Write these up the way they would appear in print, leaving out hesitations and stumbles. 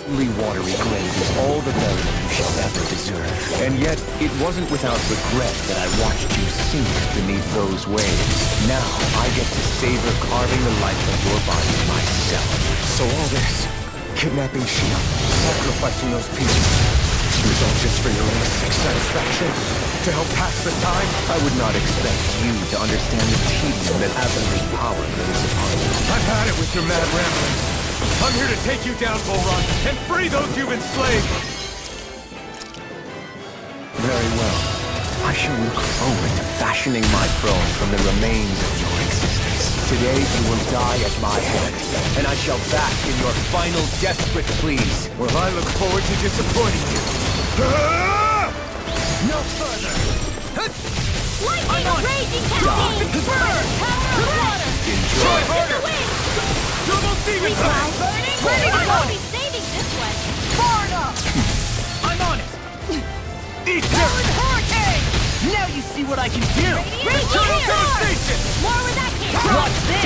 Only watery glade is all the merriment you shall ever deserve. And yet, it wasn't without regret that I watched you sink beneath those waves. Now, I get to savor carving the life of your body myself. So all this, kidnapping Shield, sacrificing those people, was all just for your own sick satisfaction? To help pass the time? I would not expect you to understand the tedium that absolute power brings upon you. I've had it with your mad ramblings. I'm here to take you down, Bull Run, and free those you've enslaved! Very well. I shall look forward to fashioning my throne from the remains of your existence. Today you will die at my hand, and I shall bask in your final desperate pleas. Well, I look forward to disappointing you. No further! Lightning, raging cascade, burn, power of water. Try harder! Double demon time! Burning, burning, I won't be saving this one. Far enough! I'm on it! Eat Powered hurricane! Now you see what I can do! Raging Total here! devastation! More with that can't. Watch this!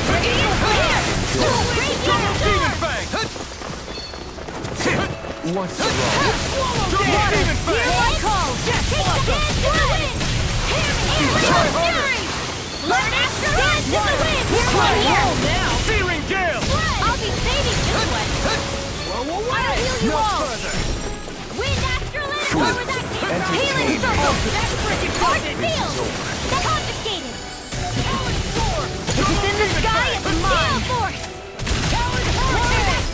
Raging here! Raging Demon storm! Fang! What's wrong? Double demon Here fang! I call! Take the hand to the wind! Here, Try harder! fury! Learn after us to the wind! Try Here! roll now! Searing Gale! I'll be saving this one! Whoa, whoa, I'll heal you No all! further! Wind astrolith! More with that can't. Entertain Healing circle! That's freaking Arc good! field! Confiscated! Powered sword! If it's in the sky, it's mine! Gale force! Powered hurricane!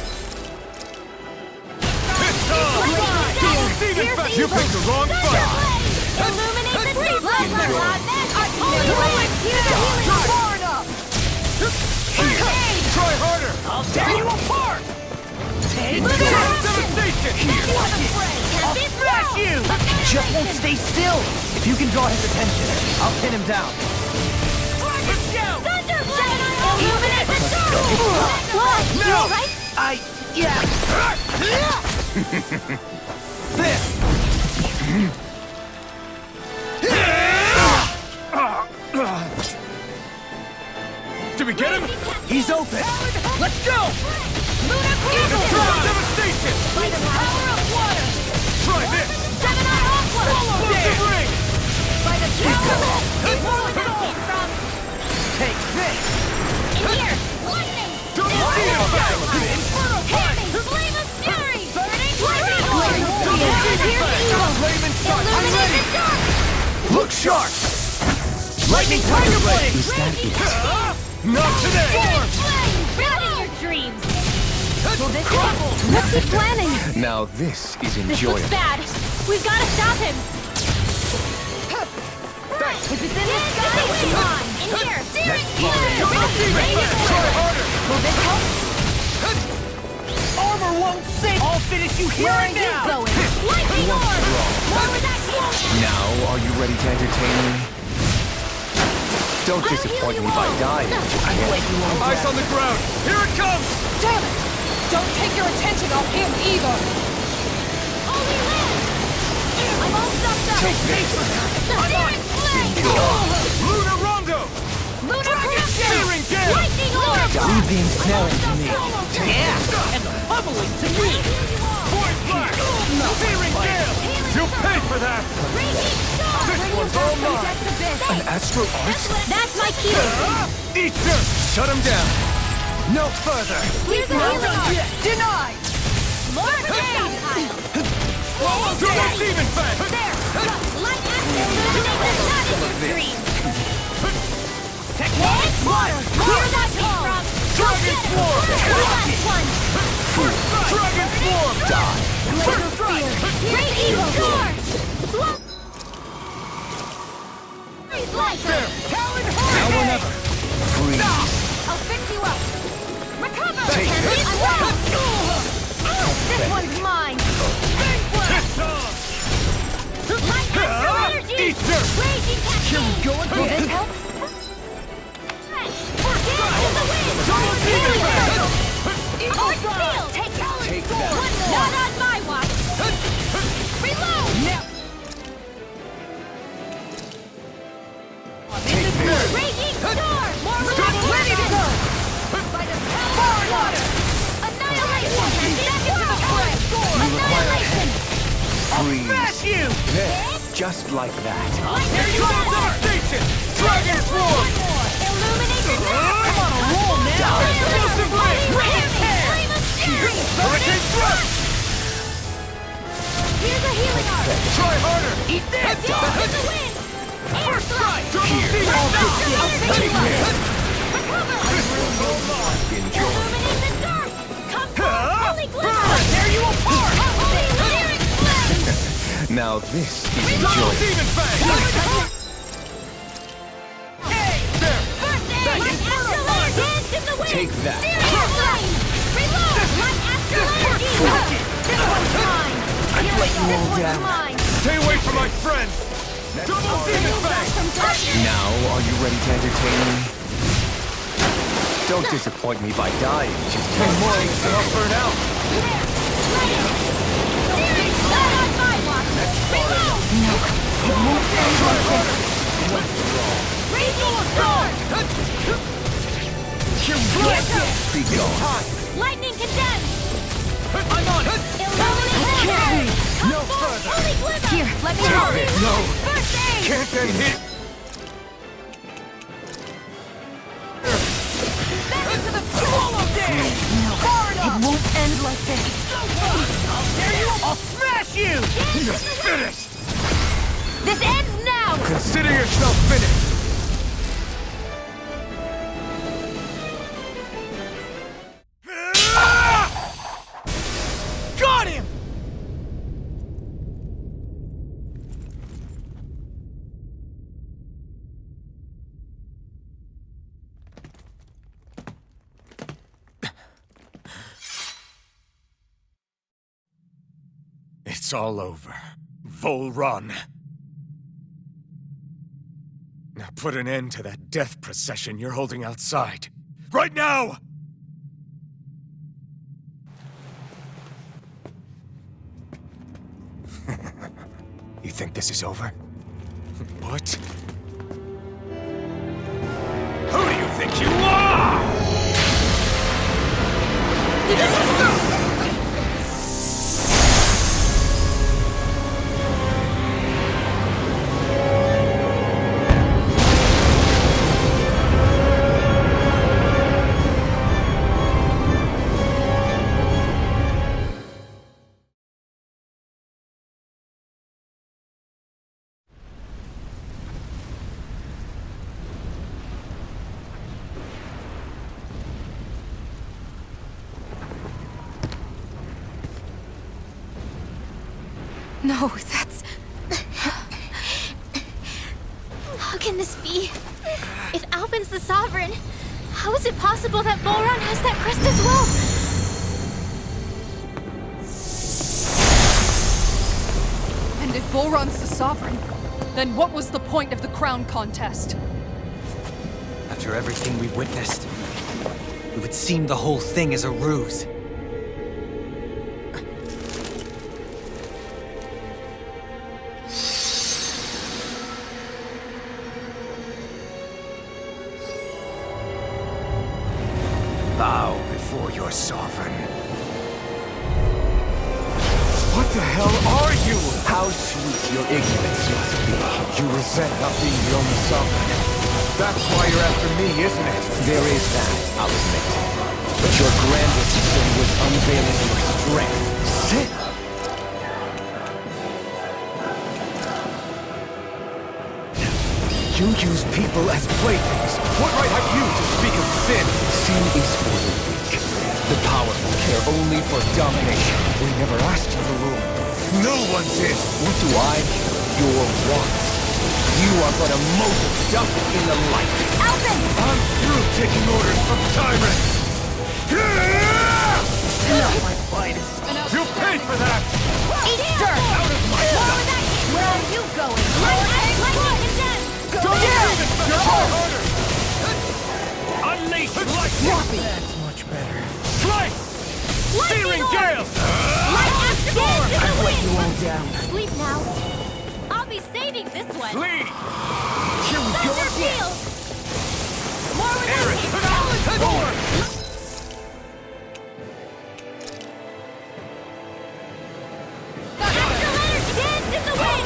Demon Fang! You picked the wrong fight! Illuminate the deep! Holy wind! Here the healing Far enough! Try harder! I'll tear you apart! Take Look this! at Devastation! I'll smash you! Just won't stay still! If you can draw his attention, I'll pin him down. Dragon shout! Thunderblade! Illuminate the storm! What? You No! alright? Yeah! This! Did we get him? He's open! Let's go! Lunar Total Crucible! devastation! By the power of water! Try this! Gemini Aqua! Explosive ring! By the power of more with that came from! Take this! Here! Lightning! Double demon fang! Inferno punch! Hit me! Flame of fury! Burning lightning! Double demon Here's fang! evil! Flaming sun! Illuminate the dark! Look sharp! Lightning Tiger Blade! Is that it? Not today! Flame! Not in your dreams! Crumble! What's he planning? Now this is This enjoyable. looks bad! We've got to stop him! Thanks! If it's in the sky, it's mine! In here! Searing Double demon fang! Try harder! Will this help? Armor won't save! I'll finish you here Where are and you now! going? Lightning orb! More with that can't. Now, are you ready to entertain me? Don't I'll disappoint heal me you by all. dying. Ice on the ground! Here it comes! Damn it! Don't take your attention off him either! Holy land! I'm all stuffed up! Take this. The searing flame! Lunar Rondo! Lunar Crucible! Searing Gale! Lightning orb! Leave the ensnaring to me. Take Yeah! And the pummeling to me! Point blank! Searing Gale! You paid for that! Raging storm! This one's all mine! An astro art? That's my cue! Eat dirt! Shut him down. No further! Here's the healing arm! Denied! More flame! Double demon fang! There! Light acid! Illuminate the sun in your dreams! Technique! Water! Hear that call! Dragon Swarm! Last one! Dragon Swarm! Die. Laser spear! Great evil sword! There! Powered Now or hurricane! never. Freeze. I'll fix you up! Recover! Take this. I'm well! This one's mine! Piss off! Light astral energy! Eat dirt! Raging cascade! Here we go Will again! this help? Forget to the wind! Double demon fang! Arc field! Take that. Not on my watch! Reload! Now! Raging storm! More Double ready to go! Far water! Annihilation! just like that. Here you are! Station! Dragon Swarm! Illuminate the I'm on a roll now! Explosive Ray! Hurricane Thrust! Here's a healing art. Try harder! Eat this! Dance in the wind. Air First strike. strike! Double Demon! Take care. Recover. Enjoy. Illuminate the dark. Come forth, holy glimmer. Tear you apart! A holy lyric blast. Now this is Double enjoyable. Demon Fang! There! First aid. Light astral energy. Dance in the wind. Take that. Searing flame. Reload. Light astral energy. This one's mine. I'd let you all This one's down. mine. Stay away from my friend! Double Demon Fang! From darkness. Now, are you ready to entertain me? Don't disappoint me by dying. Just 10 more and I'll burn out. Searing sun on my watch. Reload. It won't end like this! Raging sword. Be gone. Lightning condensed. I'm on it! Illuminate can't Come No forth, further. holy glimmer. Here, let me help. No. First aid. Can't get hit! Back into the Swallow damage! It won't end like this! I'll smash you! You're finished! This ends now. Consider yourself finished! Got him! It's all over. Vol Run. Now put an end to that death procession you're holding outside. Right now! You think this is over? What? Who do you think you are? No, that's... How can this be? If Alvin's the Sovereign, how is it possible that Volron has that crest as well? And if Volron's the Sovereign, then what was the point of the crown contest? After everything we've witnessed, it would seem the whole thing is a ruse. Bow before your sovereign. What the hell are you? How sweet your ignorance must be. You resent not being the only sovereign. That's why you're after me, isn't it? There is that, I'll admit. But your grandest sin was unveiling your strength. Sin? You use people as playthings. What right have you to speak of sin? Sin is for the weak. The powerful care only for domination. We never asked you to rule. No one did. What do I care? Your wants. You are but a mote of dust in the light. Alvin! I'm through taking orders from tyrants. Not my finest. You'll pay for that! Eat dirt! Where are you going? Lightning condensed! Don't You're harder! Unleash lightning! That's much better. Slice! Searing gale! Light astral dance in the wind! You all down. Sleep now. I'll be saving this one. Lead! Here we go Thunder again. field! More without Eric! me! Forward! Astral energy dance in the wind!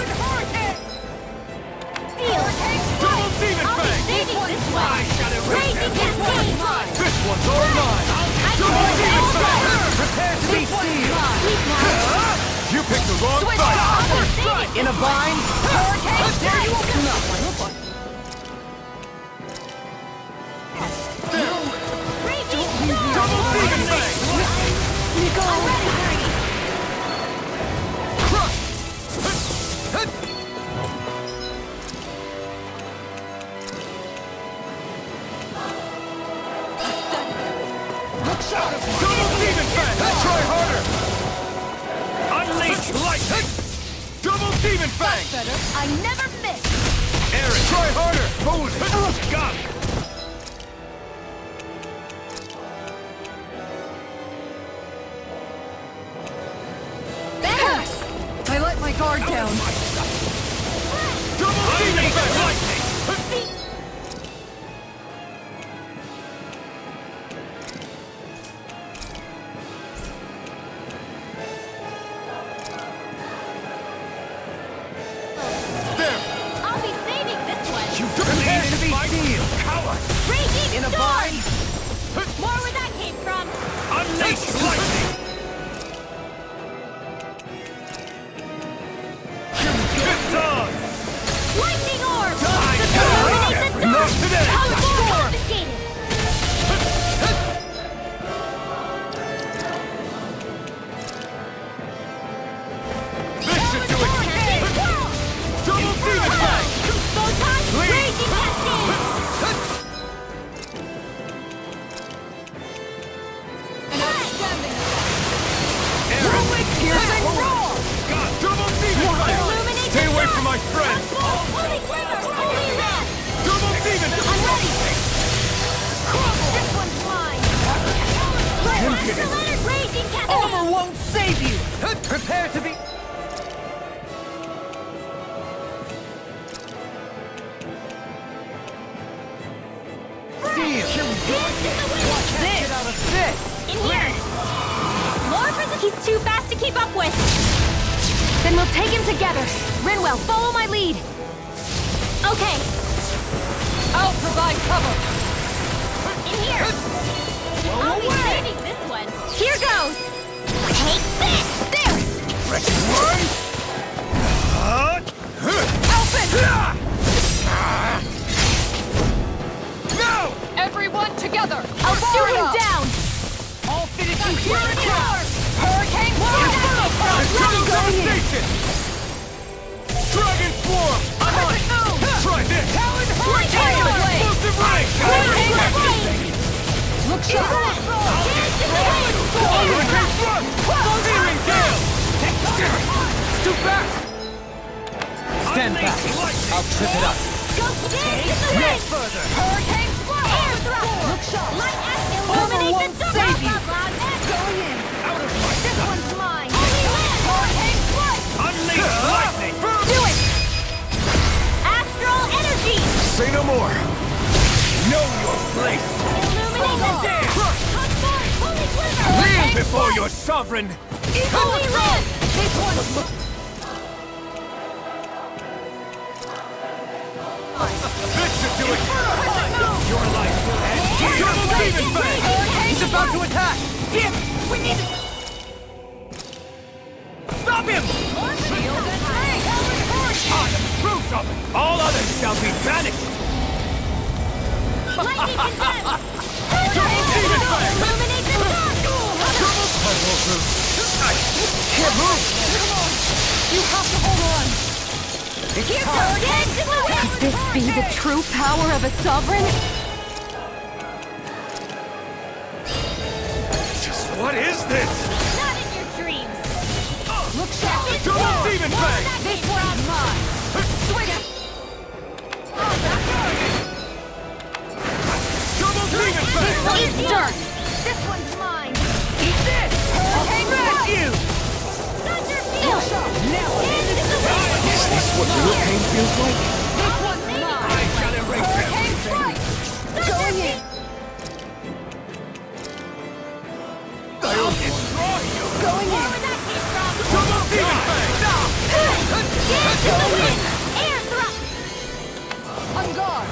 Wrong Switch side! off! In a bind? Hurricane There you strike! go! Double demon fang! Double demon fang! Try harder! Unleash lightning! Double demon fang! Better. I never miss! Aaron, try harder! Hold it! Got it! I let my guard down. Double demon fang! Lightning! There! I'll be saving this one! You prepare to be sealed! Coward! Raging In a storm! bind? More where that came from! Unleash lightning! It's on! Lightning orb! I The got illuminate it! the dark! Not today! Power confiscated! This should do it! Can't be wrong! Double demon fang! Photon Lead. raging cascade! An outstanding Aaron! piercing roar! God! Double demon fang! Illuminate Stay the away dark! from my friend! Holy quiver! Holy land! Double demon I'm ready! This one's mine! Accelerated raging cascade! Armor won't save you! Prepare to be... Dance in the wind! Get out of this! In here! More for the... He's too fast to keep up with! Then we'll take him together! Rinwell, follow my lead! Okay, I'll provide cover. in here! I'll be saving this one! Here goes! Take this! There! Wrecking one! Alpin! No! Everyone together! I'll shoot him Arboreal! down! I'll finish you here! Hurricane Tunnel devastation! Dragon swarm! I'm on it! Try this! Lightning orb! Explosive ray! Raging flame! Look sharp! Dance in the wind! Hurricane thrust! Searing gale! It's too fast! Stand back. I'll trip it up. Go dance in the wind! Further! Hurricane fly! Air thrust! Look sharp! Light act Armor illuminate won't the dark! save you. Blah, blah, blah. Going in! This one's mine! Holy land! Hurricane strike! Unleash lightning! Do it! Astral energy! Say no more! Know your place! Illuminate the dark! Come forth! Holy quiver! Kneel before your sovereign! Holy land! This one's This should do it! Your life will end here! Double demon fang! He's about to attack! Damn it! We need to... Stop him! shield and ring! I am proof of it! All others shall be banished! Lightning condemned! Double demon fang! Illuminate the dark! Can't move! You have to hold on! Here goes! Dance in the wind! Could this be the true power of a sovereign? Just what is this? Not in your dreams! Look sharp! Double demon fang! This one's mine! Swing it! Double demon fang! It's dirt! This one's mine! Eat this! Hurricane Smash strike! you! Thunder field! Now! Dance in the wind! Is this what real pain feels like? This one's mine! I shall erase Hurricane strike! Going in! I'll destroy you! Going More in! where that came from! Double demon fang! Dance in the wind! Air thrust! On guard!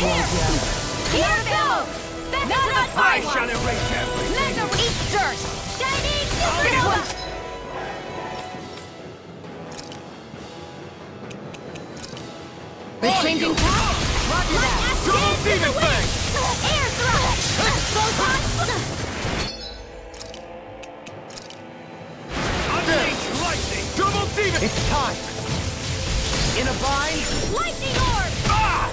all gather. Here go! Back into the I fight! shall erase everything! Mega eat dirt! Shining supernova! They're changing tack. Roger that! Double demon fang! Air thrust! Photon! Unleash lightning! Double demon! It's time! In a bind, Lightning orb!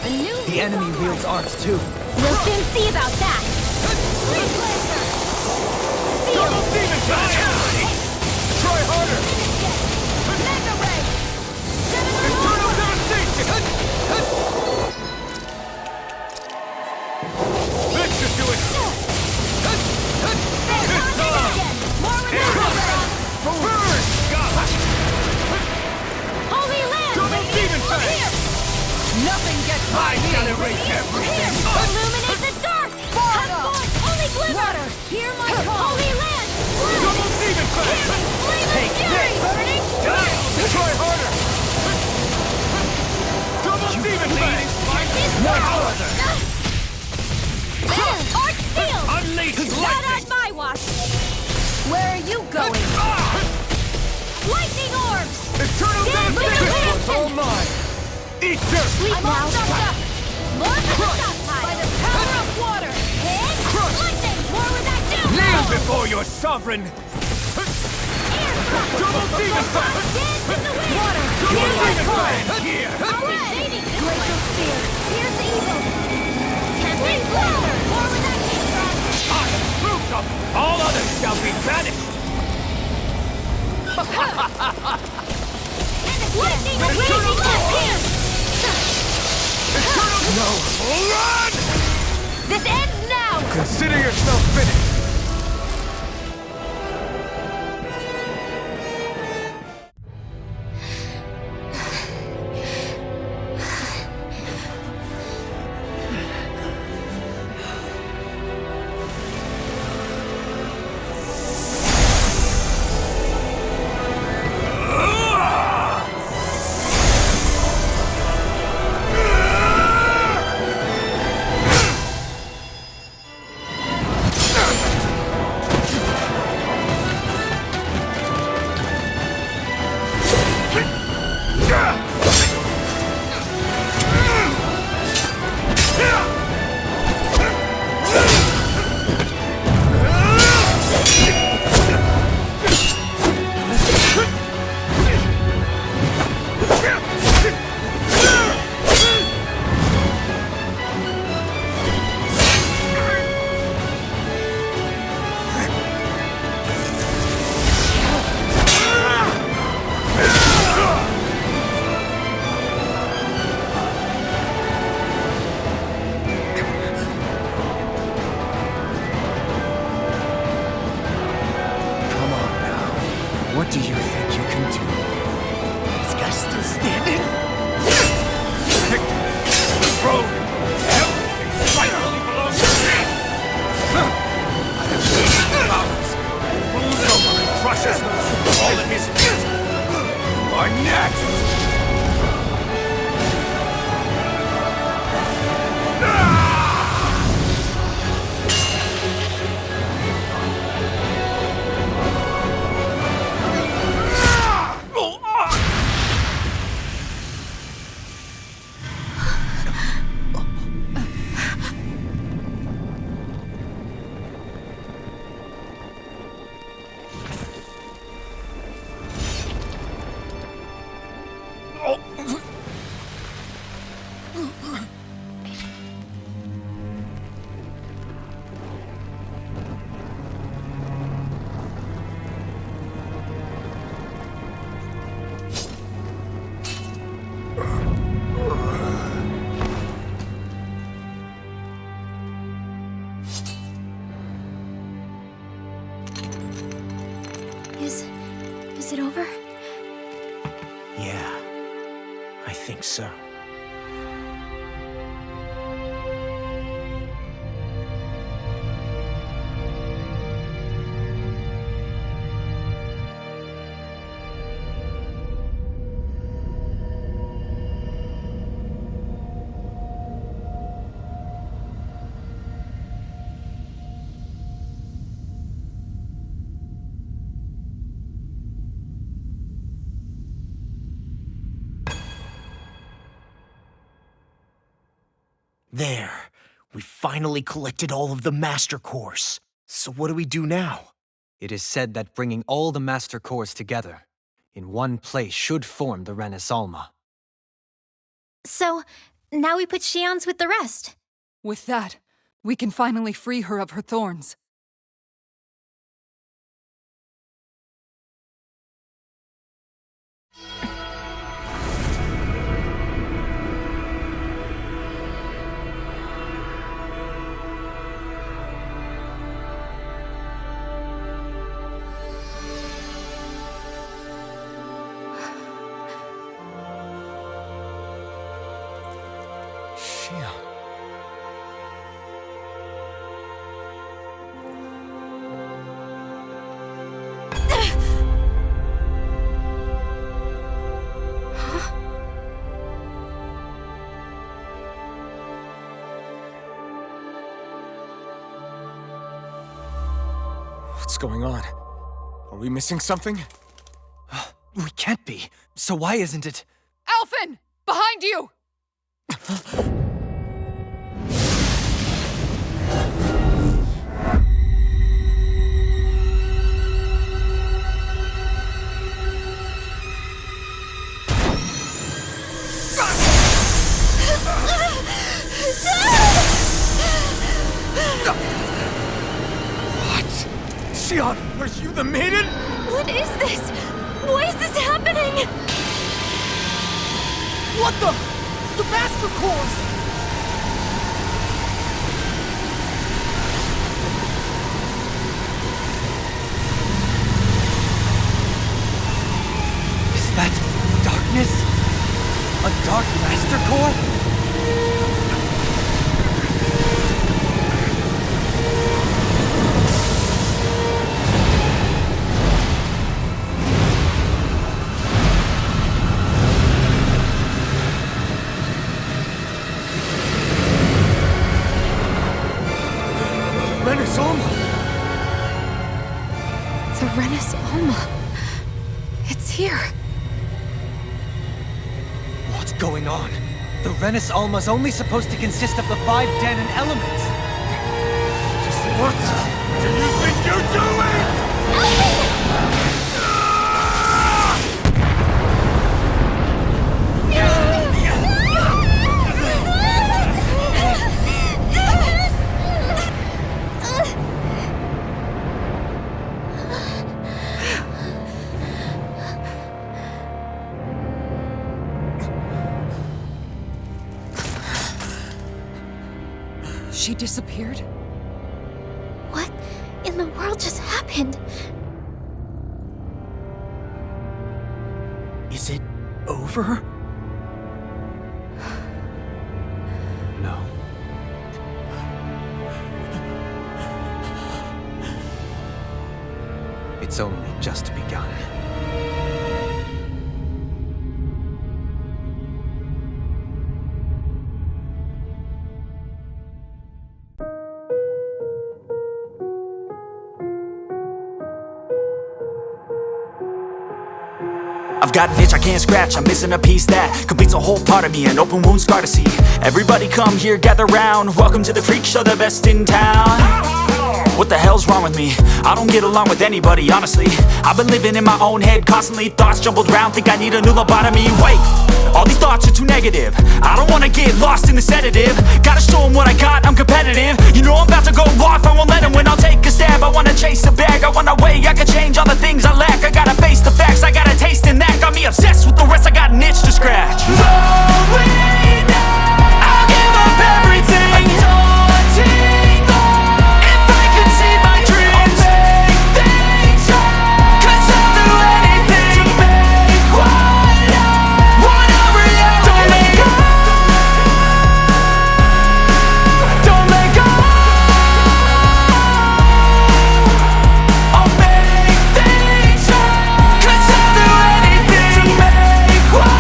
A new the enemy wields arts too. We'll soon see about that! Freeze Lancer! Seal! Double demon fang! Try harder! Mega Ray! Eternal devastation! This should do it! More with Burn! God! Holy Land! Double demon fang! Here! Nothing gets by I shall me. erase everything! Illuminate the dark! Have forth holy glimmer! Water, hear my call. Holy Land! Blood! Double demon fang! Flame of Take fury! Burning Try harder! Double demon fang! No other! Arch Seal! Unleash Not on lightning! my watch! Where are you going? Lightning orbs! Eternal devastation! Illumination! All mine! Eat dirt! Sleep I'm all now! stopped up. More for the By stockpile! the power of water. Hit! Lightning! More with that do! Kneel before your sovereign! Air thrust! Double demon fang! Dance in the wind! Water! Double demon fang! Here! I'll be shading this way! Spear! Here's the evil! Tempest Blaster! More with that heat thrust! I am Pluto! All others shall be banished! Lightning of blazing left here! Eternal... No! Run! This ends now! Consider yourself finished! What do you think you can do? This guy's still standing? The throne! Everything finally belongs to me! I have seen the powers! Moves over and crushes those who fall at his feet! Are next! Is it over? Yeah, I think so. There. We finally collected all of the Master Cores. So what do we do now? It is said that bringing all the Master Cores together in one place should form the Renis Alma. So, now we put Shion's with the rest. With that, we can finally free her of her thorns. What's going on? Are we missing something? We can't be. So why isn't it? Alphen! Behind you! Shion, are you the maiden? What is this? Why is this happening? What the? The Master Cores! Is that darkness? A Dark Master Core? The Renis Alma. It's here. What's going on? The Renis Alma's only supposed to consist of the 5 Danon elements. Just what do you think you're doing? She disappeared? What in the world just happened? Is it over? No. It's only just begun. I've got an itch I can't scratch, I'm missing a piece that completes a whole part of me, an open wound scar to see. Everybody come here, gather round, welcome to the freak show, the best in town. What the hell's wrong with me? I don't get along with anybody, honestly. I've been living in my own head constantly, thoughts jumbled round, think I need a new lobotomy. Wait, all these thoughts are too negative, I don't wanna get lost in the sedative. Gotta show them what I got, I'm competitive. You know I'm about to go off, I won't let them win, I'll take a stab. I wanna chase a bag, I wanna weigh, I can change all the things I lack. I gotta face the facts, I got a taste in that. Got me obsessed with the rest, I got an itch to scratch. Lonely now, I'll give up everything. Daunting though, if I could see my dreams, I'll make things right. 'Cause I'll do anything to make what I wanna reality. Don't let go, don't let go. I'll make things right. 'Cause I'll do anything to make what I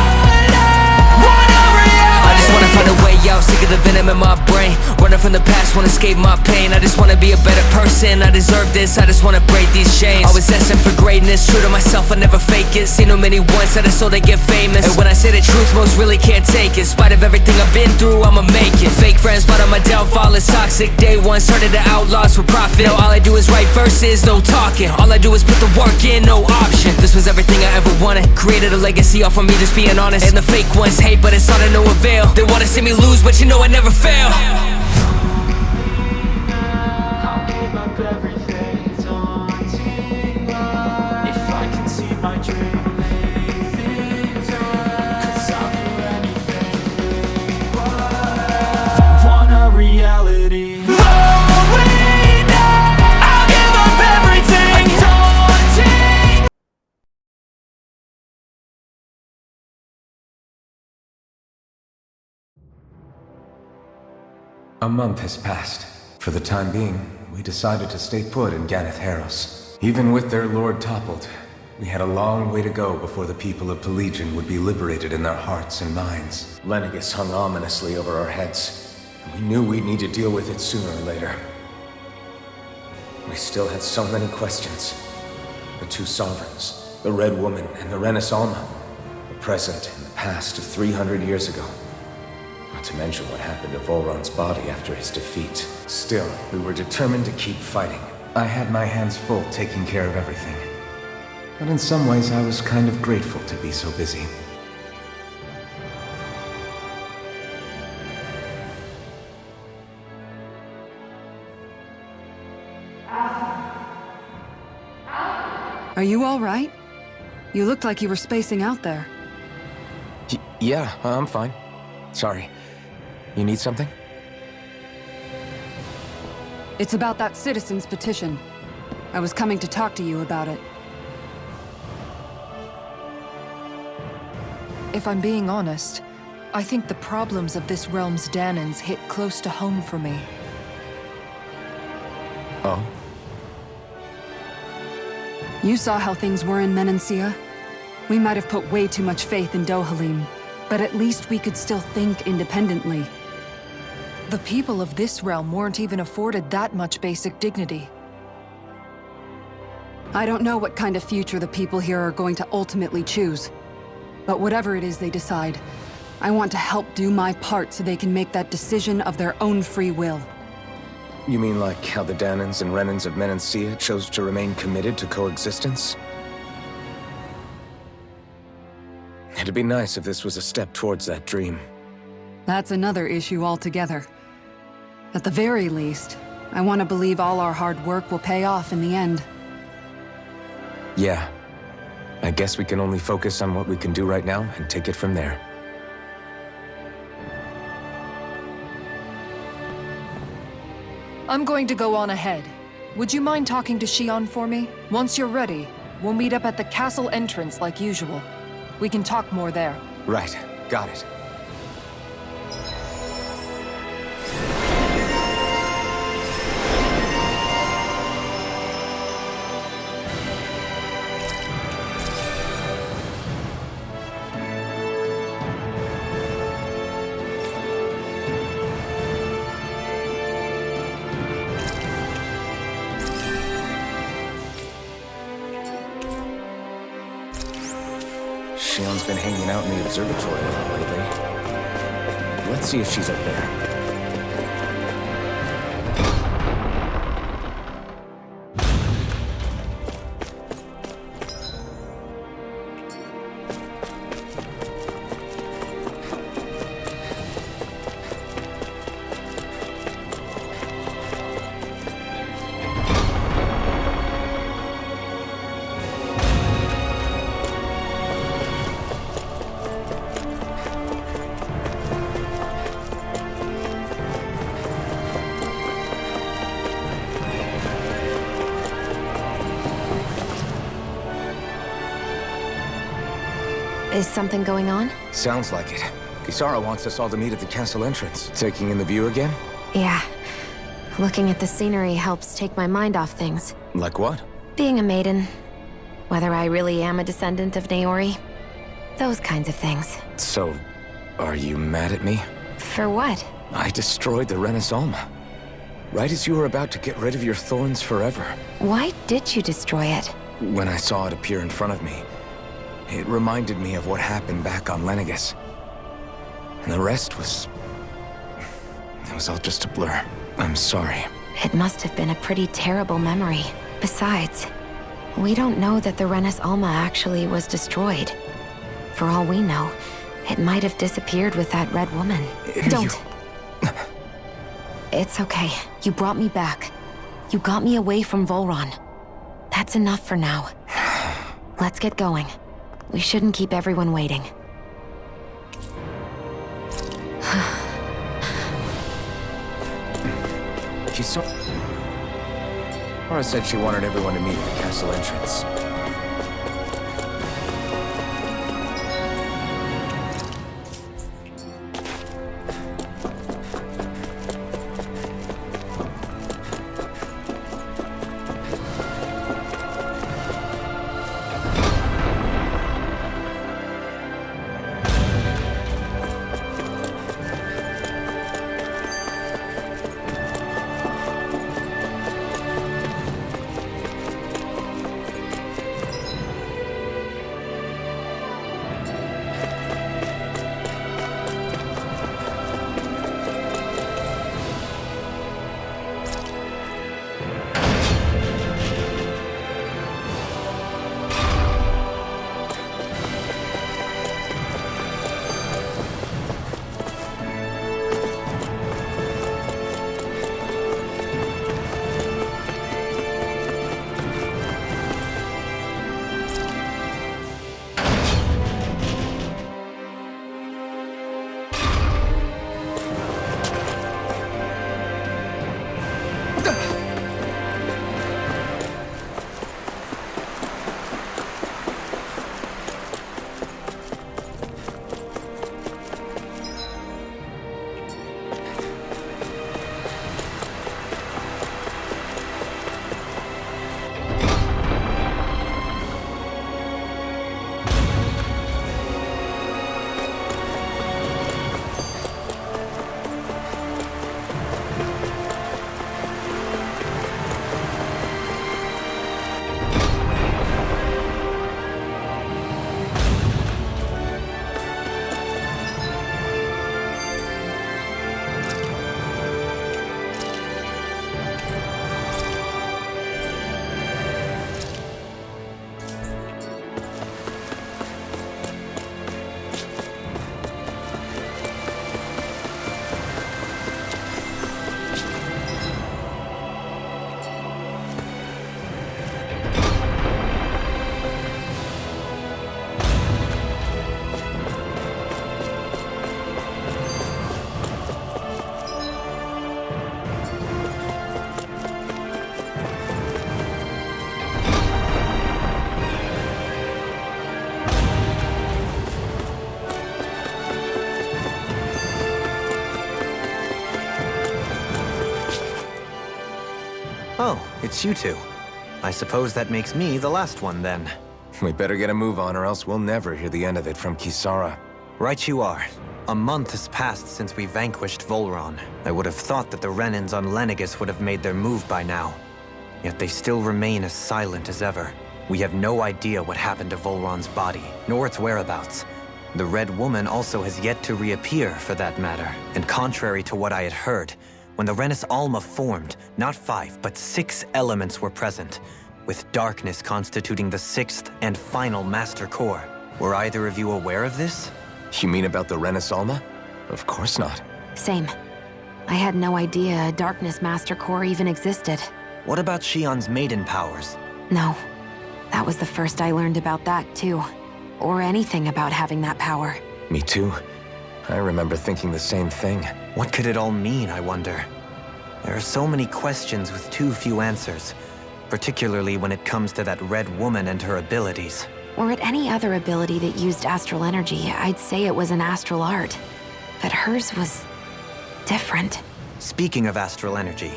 wanna reality. I just wanna find a way out, sick of the venom in my brain. Running from the past, wanna escape my pain. I just wanna be a better person. I deserve this, I just wanna break these chains. Always destined for greatness, true to myself, I never fake it. Seen too many ones that are so they get famous. And when I say the truth, most really can't take it. In spite of everything I've been through, I'ma make it. Fake friends, but on my downfall is toxic. Day one, started to outlaws for profit. Now all I do is write verses, no talking. All I do is put the work in, no option. This was everything I ever wanted. Created a legacy off of me just being honest. And the fake ones hate, but it's all to no avail. They wanna see me lose, but you know I never fail. I'll give up everything, daunting if I can see my dream, make things right. 'Cause I'll do anything want a reality. Oh, wait, now I'll give up everything, daunting. A month has passed. For the time being, we decided to stay put in Ganeth Harros. Even with their lord toppled, we had a long way to go before the people of Pelegion would be liberated in their hearts and minds. Lenegus hung ominously over our heads, and we knew we'd need to deal with it sooner or later. We still had so many questions. The two sovereigns, the Red Woman and the Renis Alma, the present and the past of 300 years ago. Not to mention what happened to Volron's body after his defeat. Still, we were determined to keep fighting. I had my hands full taking care of everything. But in some ways, I was kind of grateful to be so busy. Are you all right? You looked like you were spacing out there. Yeah, I'm fine. Sorry. You need something? It's about that citizen's petition. I was coming to talk to you about it. If I'm being honest, I think the problems of this realm's Danans hit close to home for me. Oh? You saw how things were in Menancia. We might have put way too much faith in Dohalim, but at least we could still think independently. The people of this realm weren't even afforded that much basic dignity. I don't know what kind of future the people here are going to ultimately choose. But whatever it is they decide, I want to help do my part so they can make that decision of their own free will. You mean like how the Danans and Renans of Menancia chose to remain committed to coexistence? It'd be nice if this was a step towards that dream. That's another issue altogether. At the very least, I want to believe all our hard work will pay off in the end. Yeah. I guess we can only focus on what we can do right now and take it from there. I'm going to go on ahead. Would you mind talking to Shion for me? Once you're ready, we'll meet up at the castle entrance like usual. We can talk more there. Right. Got it. Shion's been hanging out in the observatory a lot lately. Let's see if she's up there. Is something going on? Sounds like it. Kisara wants us all to meet at the castle entrance. Taking in the view again? Yeah. Looking at the scenery helps take my mind off things. Like what? Being a maiden. Whether I really am a descendant of Naori. Those kinds of things. So, are you mad at me? For what? I destroyed the Renis Alma. right as you were about to get rid of your thorns forever. Why did you destroy it? When I saw it appear in front of me, it reminded me of what happened back on Lenegis. And the rest was... it was all just a blur. I'm sorry. It must have been a pretty terrible memory. Besides, we don't know that the Renis Alma actually was destroyed. For all we know, it might have disappeared with that red woman. Don't. It's okay. You brought me back. You got me away from Volron. That's enough for now. Let's get going. We shouldn't keep everyone waiting. Kisara said she wanted everyone to meet at the castle entrance. Oh, it's you two. I suppose that makes me the last one, then. We better get a move on, or else we'll never hear the end of it from Kisara. Right you are. A month has passed since we vanquished Volron. I would have thought that the Renins on Lenegis would have made their move by now. Yet they still remain as silent as ever. We have no idea what happened to Volron's body, nor its whereabouts. The Red Woman also has yet to reappear, for that matter. And contrary to what I had heard, when the Renis Alma formed, not 5, but 6 elements were present, with darkness constituting the 6th and final Master Core. Were either of you aware of this? You mean about the Renis Alma? Of course not. Same. I had no idea a Darkness Master Core even existed. What about Shion's maiden powers? No. That was the first I learned about that, too. Or anything about having that power. Me too. I remember thinking the same thing. What could it all mean, I wonder? There are so many questions with too few answers, particularly when it comes to that Red Woman and her abilities. Were it any other ability that used astral energy, I'd say it was an astral art. But hers was... different. Speaking of astral energy,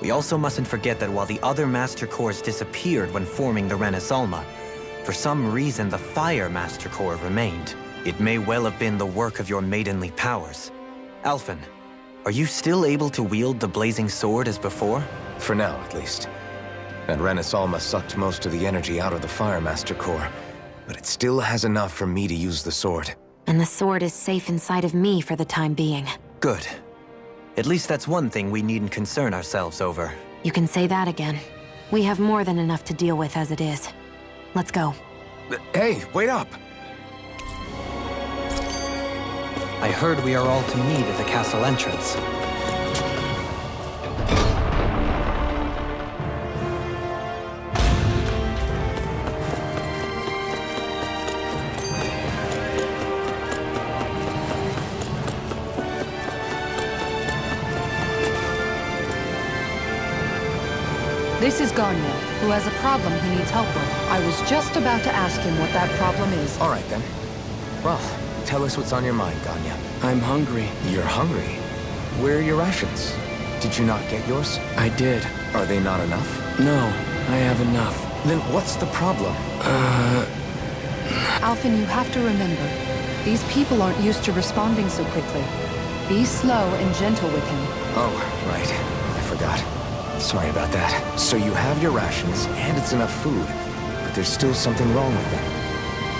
we also mustn't forget that while the other Master Cores disappeared when forming the Renis Alma, for some reason the Fire Master Core remained. It may well have been the work of your maidenly powers. Alphen, Are you still able to wield the blazing sword as before? For now, at least. That Renis Alma sucked most of the energy out of the Fire Master core, but it still has enough for me to use the sword. And the sword is safe inside of me for the time being. Good. At least that's one thing we needn't concern ourselves over. You can say that again. We have more than enough to deal with as it is. Let's go. Hey, wait up! I heard we are all to meet at the castle entrance. This is Ganya, who has a problem he needs help with. I was just about to ask him what that problem is. All right, then. Well, tell us what's on your mind, Ganya. I'm hungry. You're hungry? Where are your rations? Did you not get yours? I did. Are they not enough? No, I have enough. Then what's the problem? Alphen, you have to remember, these people aren't used to responding so quickly. Be slow and gentle with him. Oh, right. I forgot. Sorry about that. So you have your rations, and it's enough food, but there's still something wrong with them.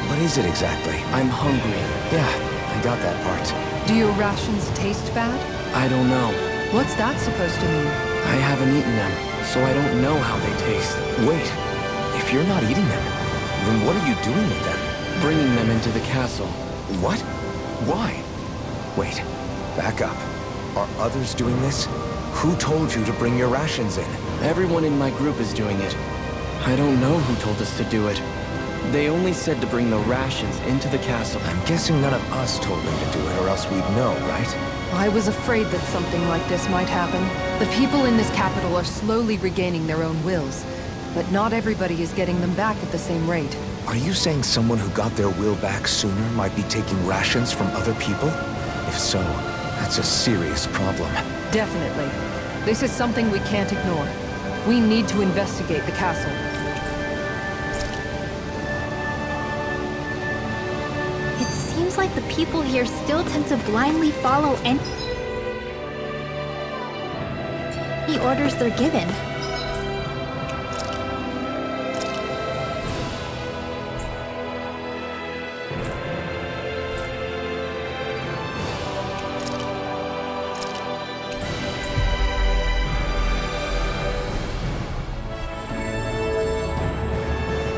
What is it exactly? I'm hungry. Yeah, I got that part. Do your rations taste bad? I don't know. What's that supposed to mean? I haven't eaten them, so I don't know how they taste. Wait, if you're not eating them, then what are you doing with them? Bringing them into the castle. What? Why? Wait, back up. Are others doing this? Who told you to bring your rations in? Everyone in my group is doing it. I don't know who told us to do it. They only said to bring the rations into the castle. I'm guessing none of us told them to do it, or else we'd know, right? I was afraid that something like this might happen. The people in this capital are slowly regaining their own wills, but not everybody is getting them back at the same rate. Are you saying someone who got their will back sooner might be taking rations from other people? If so, that's a serious problem. Definitely. This is something we can't ignore. We need to investigate the castle. It seems like the people here still tend to blindly follow any orders they're given.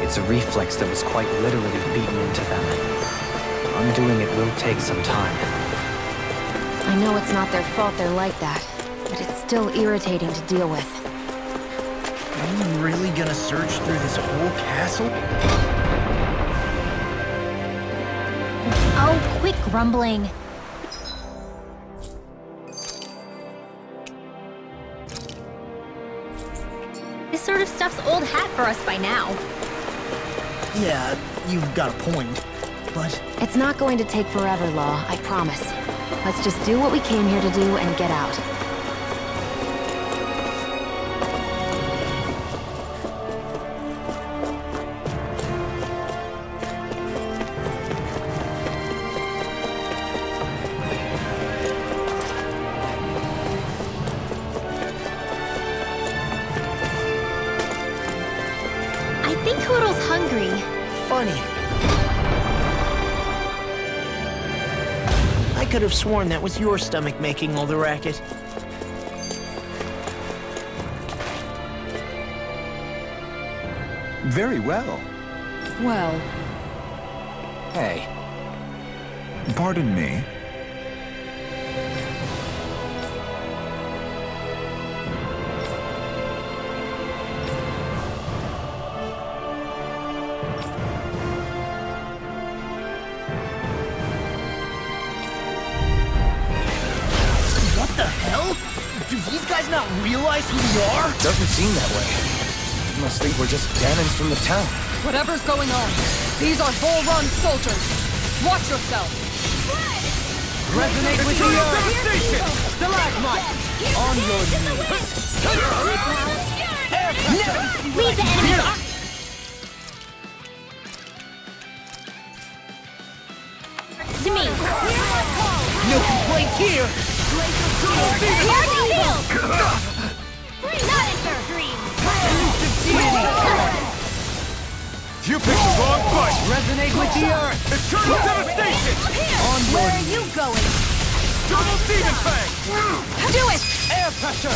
It's a reflex that was quite literally beaten into them. Undoing it will take some time. I know it's not their fault they're like that, but it's still irritating to deal with. Are you really gonna search through this whole castle? Oh, quit grumbling. This sort of stuff's old hat for us by now. Yeah, you've got a point, but... It's not going to take forever, Law, I promise. Let's just do what we came here to do and get out. I think Hoodle's hungry. funny. I could have sworn that was your stomach making all the racket. Very well. Well, Hey, Pardon me. What the hell? Do these guys not realize who we are? doesn't seem that way. You must think we're just Danons from the town. whatever's going on, these are Volrun soldiers. Watch yourself. Resonate with the earth. Stalagmite. On your knees. Leave the enemy. To me. No complaints here. You picked the wrong fight! Resonate with the earth! Eternal devastation! Onward! Double demon fang! Do it! Air pressure!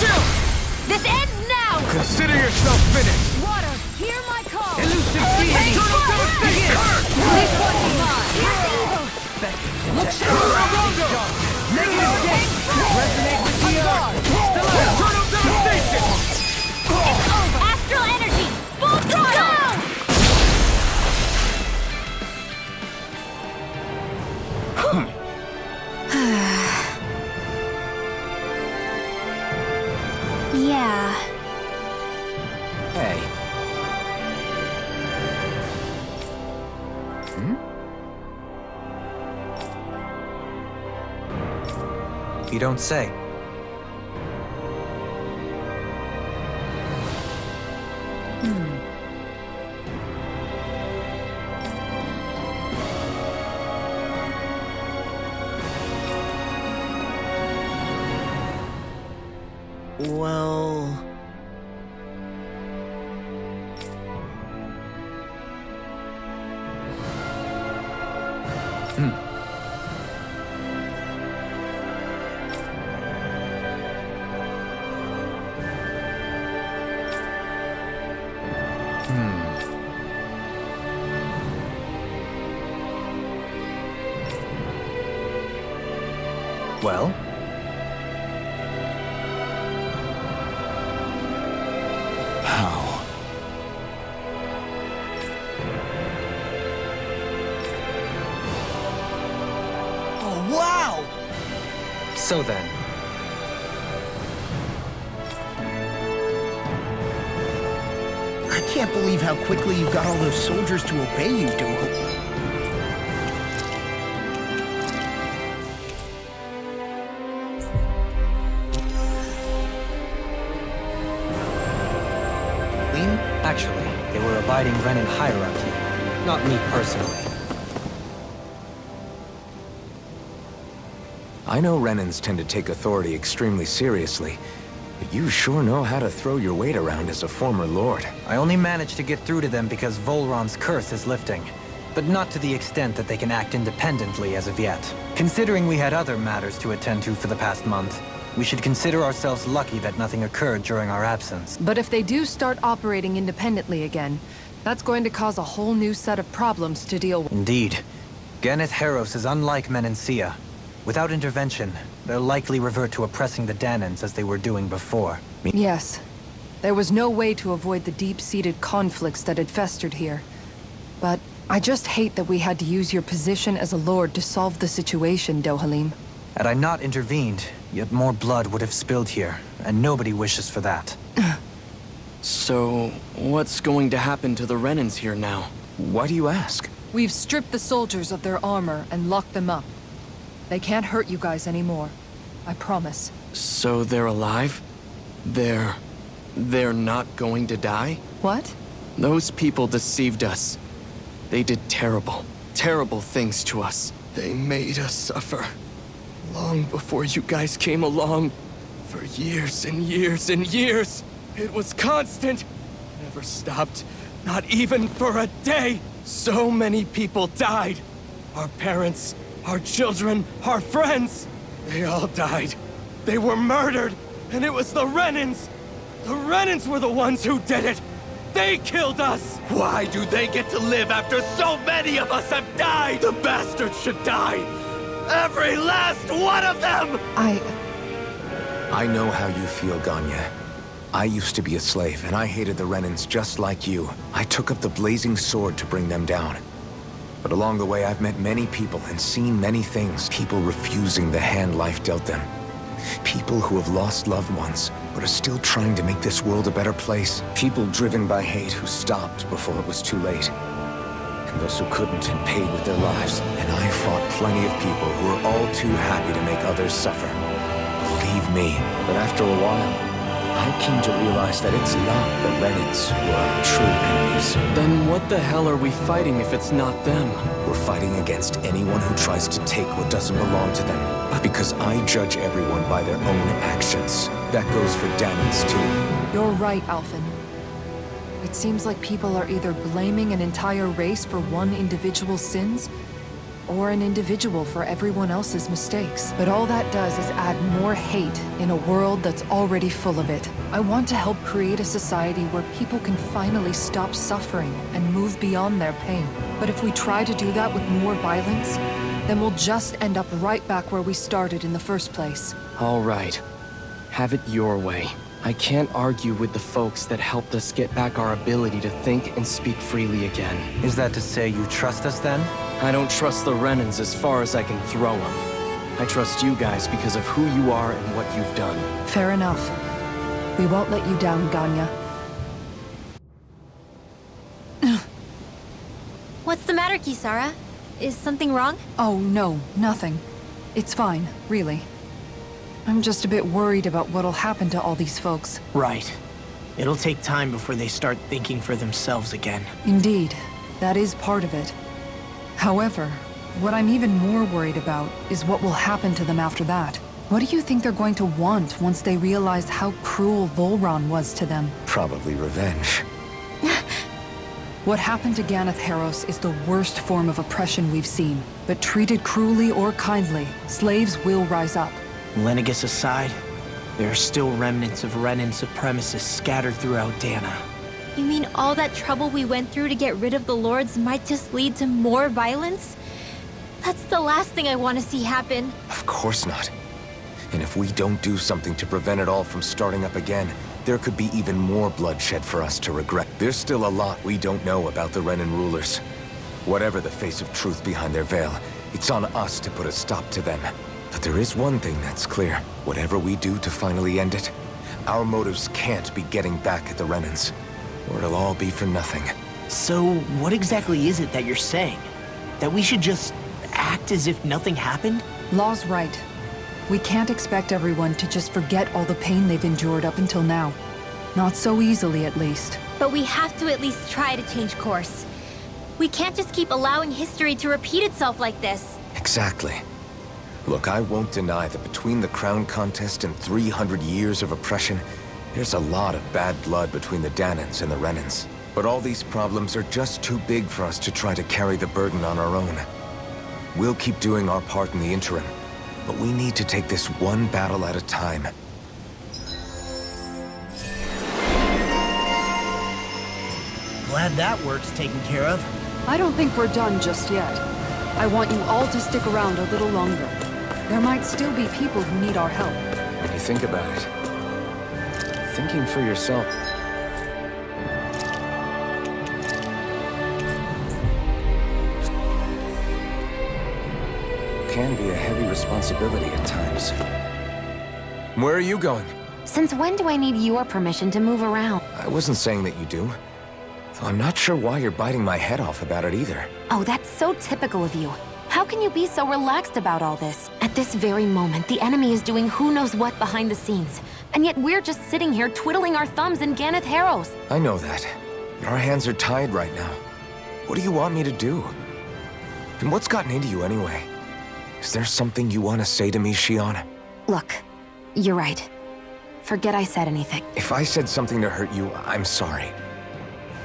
This ends now! Consider yourself finished! Water, hear my call! Elusive deity! Eternal devastation! This one is mine! Look sharp! Negative gate! Resonate with the earth! Still out! Eternal devastation! It's over! Astral energy! Full throttle! Yeah. Hey. You don't say. Well... Well? How? Oh, wow! So then, I can't believe how quickly you got all those soldiers to obey you, Doho. actually, they were abiding Renan hierarchy, not me personally. I know Renans tend to take authority extremely seriously, but you sure know how to throw your weight around as a former lord. I only managed to get through to them because Volron's curse is lifting, but not to the extent that they can act independently as of yet. Considering we had other matters to attend to for the past month, we should consider ourselves lucky that nothing occurred during our absence. But if they do start operating independently again, that's going to cause a whole new set of problems to deal with. Indeed. Ganeth Heros is unlike Menancia. Without intervention, they'll likely revert to oppressing the Danans as they were doing before. Yes. There was no way to avoid the deep-seated conflicts that had festered here. But I just hate that we had to use your position as a lord to solve the situation, Dohalim. Had I not intervened, yet more blood would have spilled here, and nobody wishes for that. So, what's going to happen to the Renans here now? Why do you ask? We've stripped the soldiers of their armor and locked them up. They can't hurt you guys anymore. I promise. So they're alive? They're not going to die? What? Those people deceived us. They did terrible, terrible things to us. They made us suffer. Long before you guys came along. For years and years and years. It was constant. Never stopped. Not even for a day. So many people died. Our parents, our children, our friends. They all died. They were murdered. And it was the Renans. The Renans were the ones who did it. They killed us. Why do they get to live after so many of us have died? The bastards should die. Every last one of them! I know how you feel, Ganya. I used to be a slave, and I hated the Renans just like you. I took up the blazing sword to bring them down. But along the way, I've met many people and seen many things. People refusing the hand life dealt them. People who have lost loved ones, but are still trying to make this world a better place. People driven by hate who stopped before it was too late. And those who couldn't and paid with their lives. And I fought plenty of people who were all too happy to make others suffer. Believe me. But after a while, I came to realize that it's not the Renans who are our true enemies. Then what the hell are we fighting if it's not them? We're fighting against anyone who tries to take what doesn't belong to them. Because I judge everyone by their own actions. That goes for Danans too. You're right, Alphen. It seems like people are either blaming an entire race for one individual's sins, or an individual for everyone else's mistakes. But all that does is add more hate in a world that's already full of it. I want to help create a society where people can finally stop suffering and move beyond their pain. But if we try to do that with more violence, then we'll just end up right back where we started in the first place. All right. Have it your way. I can't argue with the folks that helped us get back our ability to think and speak freely again. Is that to say you trust us then? I don't trust the Renans as far as I can throw them. I trust you guys because of who you are and what you've done. Fair enough. We won't let you down, Ganya. What's the matter, Kisara? Is something wrong? Oh, no, nothing. It's fine, really. I'm just a bit worried about what'll happen to all these folks. Right. It'll take time before they start thinking for themselves again. Indeed, that is part of it. However, what I'm even more worried about is what will happen to them after that. What do you think they're going to want once they realize how cruel Volron was to them? Probably revenge. What happened to Ganeth Haros is the worst form of oppression we've seen. But treated cruelly or kindly, slaves will rise up. Lenegis aside, there are still remnants of Renan supremacists scattered throughout Dana. You mean all that trouble we went through to get rid of the Lords might just lead to more violence? That's the last thing I want to see happen. Of course not. And if we don't do something to prevent it all from starting up again, there could be even more bloodshed for us to regret. There's still a lot we don't know about the Renan rulers. Whatever the face of truth behind their veil, it's on us to put a stop to them. But there is one thing that's clear. Whatever we do to finally end it, our motives can't be getting back at the Renans, or it'll all be for nothing. So, what exactly is it that you're saying? That we should just act as if nothing happened? Law's right. We can't expect everyone to just forget all the pain they've endured up until now. Not so easily, at least. But we have to at least try to change course. We can't just keep allowing history to repeat itself like this. Exactly. Look, I won't deny that between the crown contest and 300 years of oppression, there's a lot of bad blood between the Danans and the Renans. But all these problems are just too big for us to try to carry the burden on our own. We'll keep doing our part in the interim, but we need to take this one battle at a time. Glad that work's taken care of. I don't think we're done just yet. I want you all to stick around a little longer. There might still be people who need our help. When you think about it, thinking for yourself can be a heavy responsibility at times. Where are you going? Since when do I need your permission to move around? I wasn't saying that you do. Though I'm not sure why you're biting my head off about it either. Oh, that's so typical of you. How can you be so relaxed about all this? At this very moment, the enemy is doing who knows what behind the scenes. And yet we're just sitting here twiddling our thumbs in Ganeth Haros. I know that. But our hands are tied right now. What do you want me to do? And what's gotten into you anyway? Is there something you want to say to me, Shion? Look, you're right. Forget I said anything. If I said something to hurt you, I'm sorry.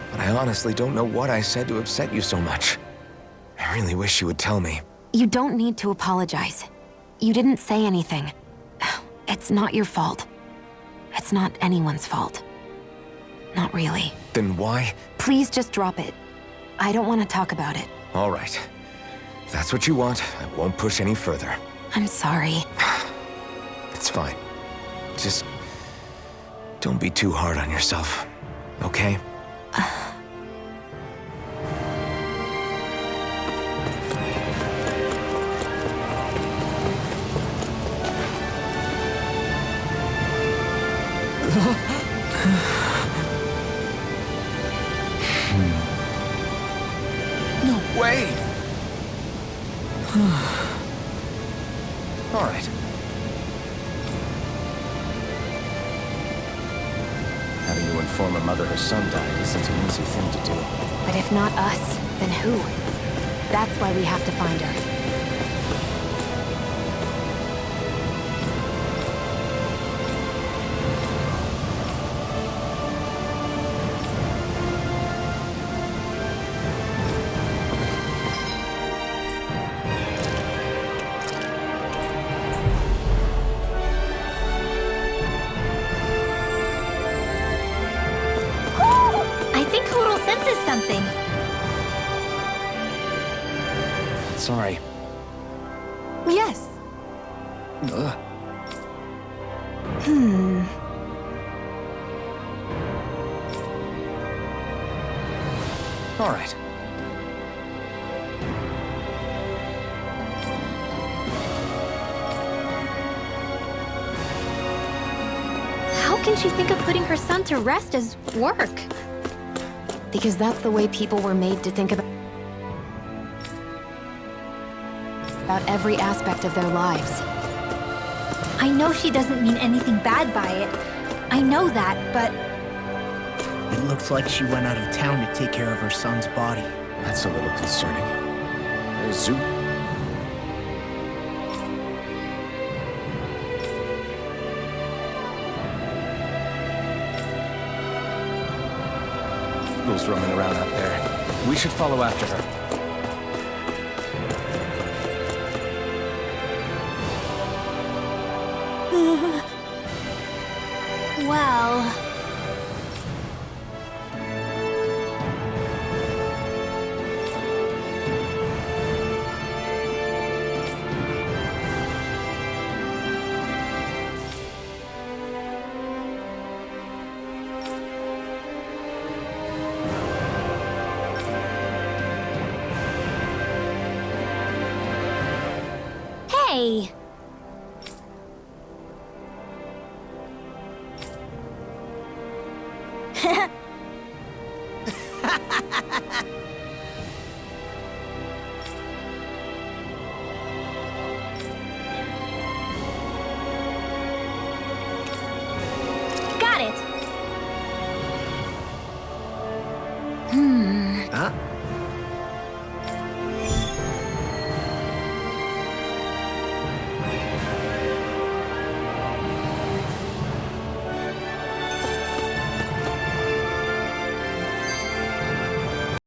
But I honestly don't know what I said to upset you so much. I really wish you would tell me. You don't need to apologize. You didn't say anything. It's not your fault. It's not anyone's fault. Not really. Then why? Please just drop it. I don't want to talk about it. All right. If that's what you want, I won't push any further. I'm sorry. It's fine. Just don't be too hard on yourself, okay? No way! All right. inform a mother her son died isn't an easy thing to do. But if not us, then who? That's why we have to find her. I think Hoodle senses something. Sorry. Yes. Ugh. All right. How can she think of putting her son to rest as work? Because that's the way people were made to think about every aspect of their lives. I know she doesn't mean anything bad by it. I know that, but It looks like she went out of town to take care of her son's body. That's a little concerning. Zoo. Who's roaming around out there? We should follow after her. well... Hey!